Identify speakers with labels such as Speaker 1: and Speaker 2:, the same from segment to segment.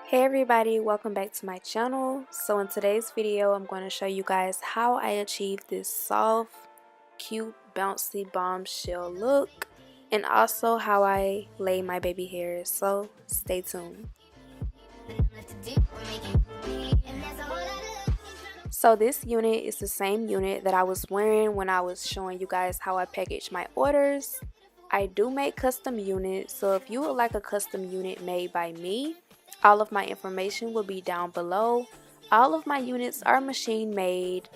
Speaker 1: Hey everybody, welcome back to my channel. So in today's video I'm going to show you guys how I achieved this soft, cute, bouncy bombshell look, and also how I lay my baby hairs, so stay tuned. So this unit is the same unit that I was wearing when I was showing you guys how I package my orders. I do make custom units, so if you would like a custom unit made by me, all of my information will be down below. All of my units are machine made.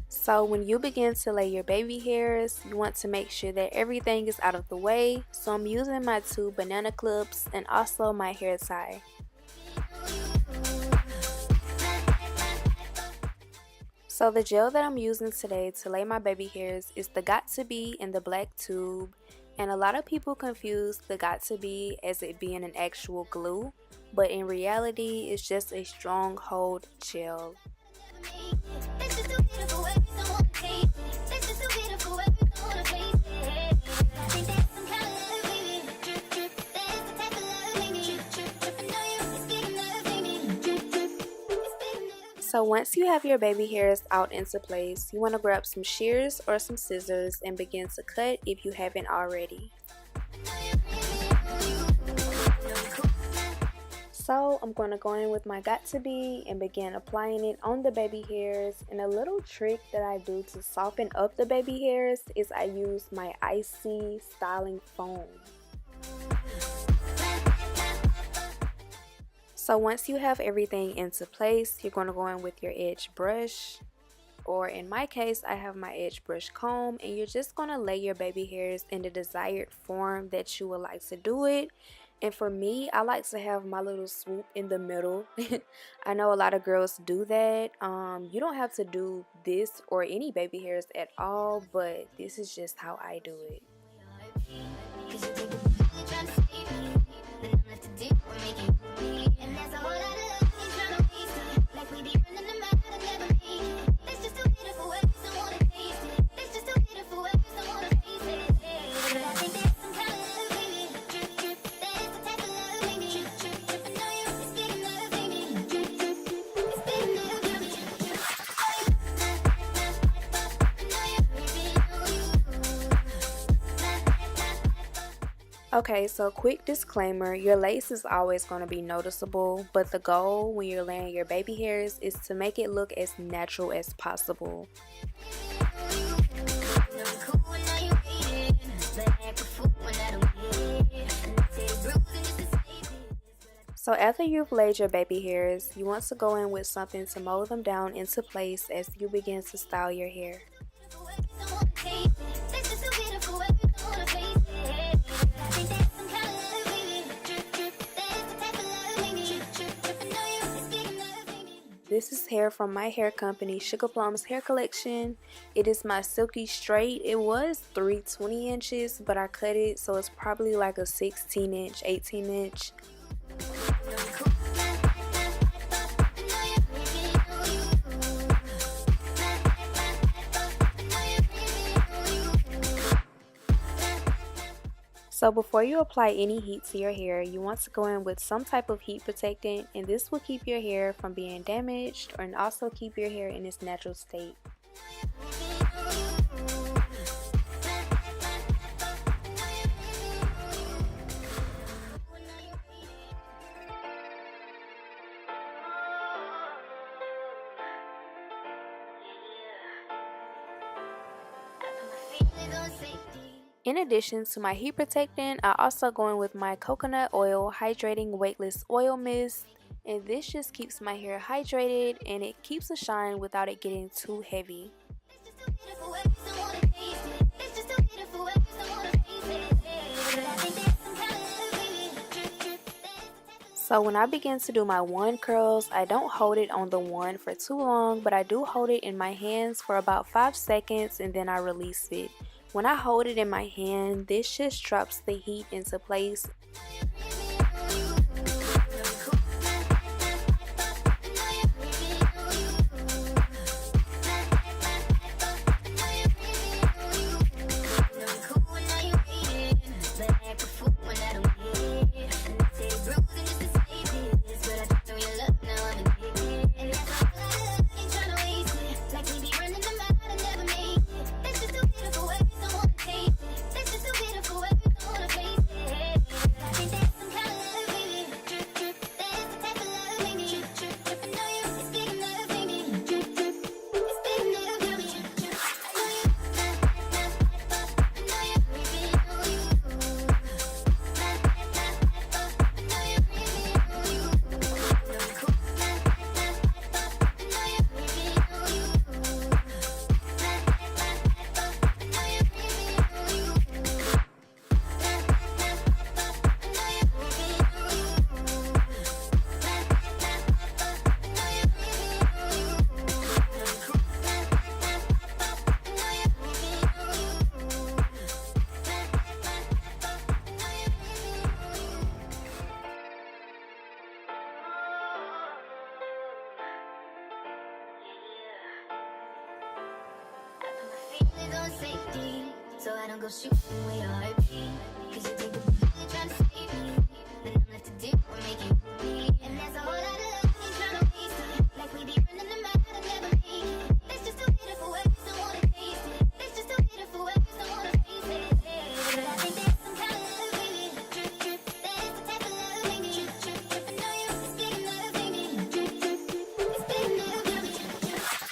Speaker 1: So when you begin to lay your baby hairs, you want to make sure that everything is out of the way. So I'm using my 2 banana clips and also my hair tie. So the gel that I'm using today to lay my baby hairs is the Got To Be in the black tube. And a lot of people confuse the Got To Be as it being an actual glue, but in reality it's just a strong hold gel. So once you have your baby hairs out into place, you want to grab some shears or some scissors and begin to cut if you haven't already. So I'm going to go in with my Got To Be and begin applying it on the baby hairs. And a little trick that I do to soften up the baby hairs is I use my icy styling foam. So once you have everything into place, you're going to go in with your edge brush, or in my case I have my edge brush comb, and you're just going to lay your baby hairs in the desired form that you would like to do it. And for me, I like to have my little swoop in the middle. I know a lot of girls do that. You don't have to do this or any baby hairs at all, but this is just how I do it. Okay, so quick disclaimer, your lace is always going to be noticeable, but the goal when you're laying your baby hairs is to make it look as natural as possible. So after you've laid your baby hairs, you want to go in with something to mold them down into place as you begin to style your hair. This is hair from my hair company, Sugaplums Hair Collection. It is my silky straight. It was 320 inches, but I cut it, so it's probably like a 16 inch, 18 inch. So before you apply any heat to your hair, you want to go in with some type of heat protectant, and this will keep your hair from being damaged and also keep your hair in its natural state. In addition to my heat protectant, I also go in with my coconut oil hydrating weightless oil mist, and this just keeps my hair hydrated and it keeps a shine without it getting too heavy. So when I begin to do my wand curls, I don't hold it on the wand for too long, but I do hold it in my hands for about 5 seconds and then I release it. When I hold it in my hand, this just drops the heat into place.
Speaker 2: safety, so I don't go shooting with your heartbeat. Cause you think you're trying to save me, then I'm left to do or make you bleed. And there's a whole lot of love ain't trying to waste it. Like we be running them out and never make it. It's just too bitter for words, don't wanna taste it. It's just too bitter for words, don't wanna face it. But I think there's some kind of love, baby. Drip, drip, that is the type of love, baby. Drip, drip, drip, I know you, it's big enough, baby. Drip, drip, it's big enough, baby. Drip, drip.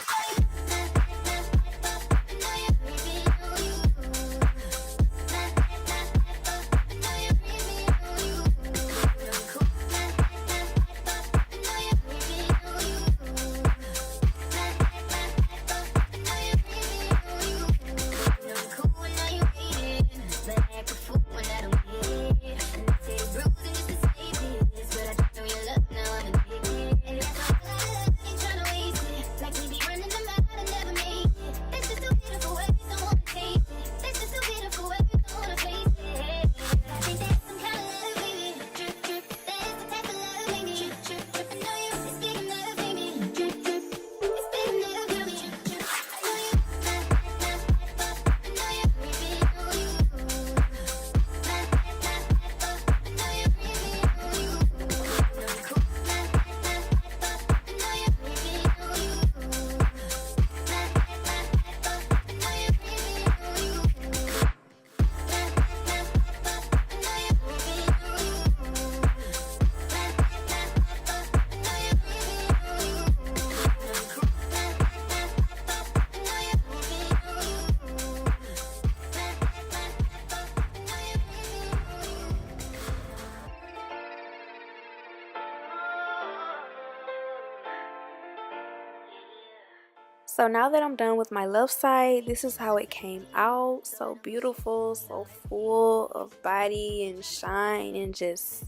Speaker 1: So now that I'm done with my left side, this is how it came out. So beautiful, so full of body and shine and just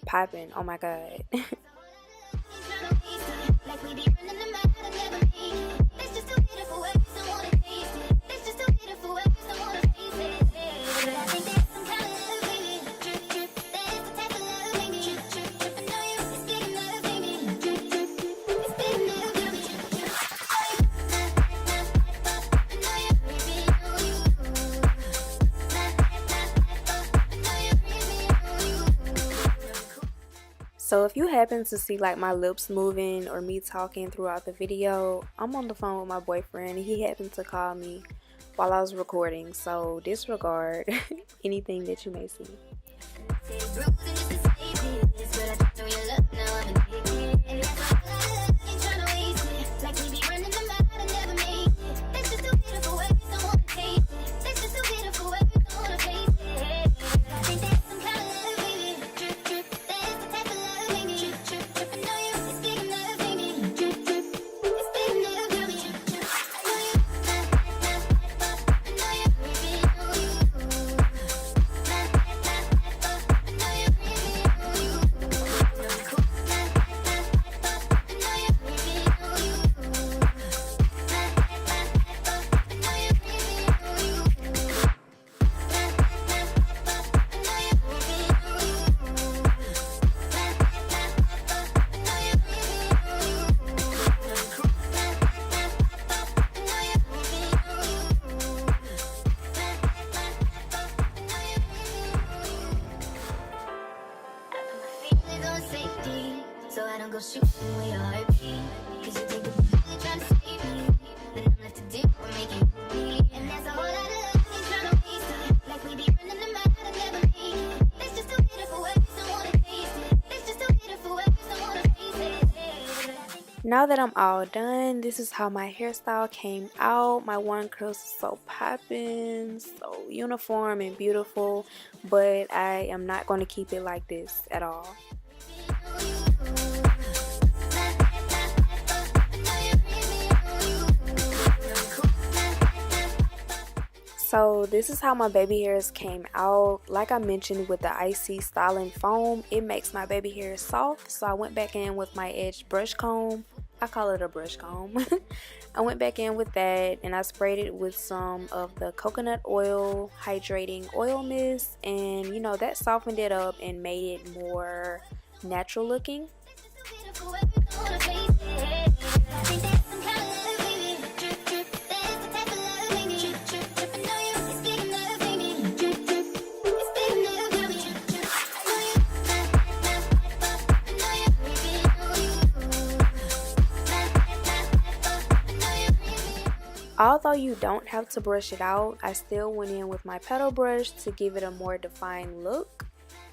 Speaker 1: popping. Oh my god. So if you happen to see like my lips moving or me talking throughout the video, I'm on the phone with my boyfriend and he happened to call me while I was recording, so disregard anything that you may see. So I don't go shooting with your heartbeat. Cause you think you're trying to save me, then I'm left to do or make you bleed. And there's a whole lot of love ain't trying to waste it. Like we be running them out and never make it. It's just too bitter for words, don't wanna taste it. It's just too bitter for words, don't wanna face it. Now that I'm all done, this is how my hairstyle came out. My one curls is so popping, so uniform and beautiful, but I am not going to keep it like this at all. So this is how my baby hairs came out. Like I mentioned, with the icy styling foam, it makes my baby hairs soft, so I went back in with my edge brush comb. I call it a brush comb. I went back in with that and I sprayed it with some of the coconut oil hydrating oil mist, and you know, that softened it up and made it more natural looking. Although you don't have to brush it out, I still went in with my petal brush to give it a more defined look.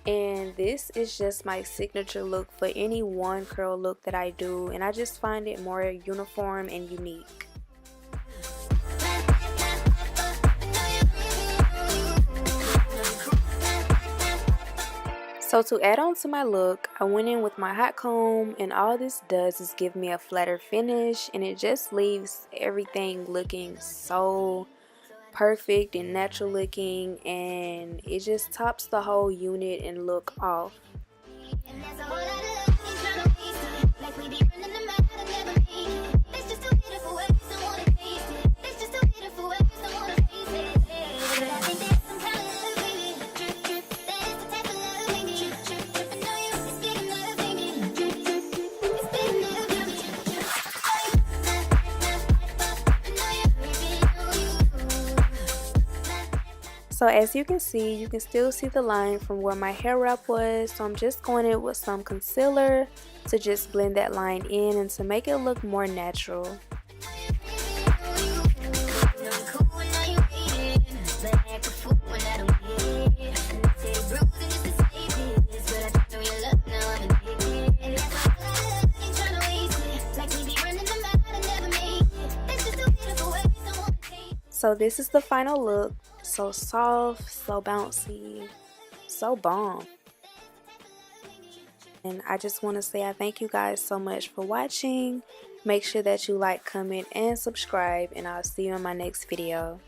Speaker 1: And this is just my signature look for any one curl look that I do, and I just find it more uniform and unique. So to add on to my look, I went in with my hot comb, and all this does is give me a flatter finish, and it just leaves everything looking so perfect and natural looking, and it just tops the whole unit and look off. So as you can still see the line from where my hair wrap was, so I'm just going in with some concealer to just blend that line in and to make it look more natural. So this is the final look. So soft, so bouncy, so bomb. And I just want to say I thank you guys so much for watching. Make sure that you like, comment, and subscribe, and I'll see you in my next video.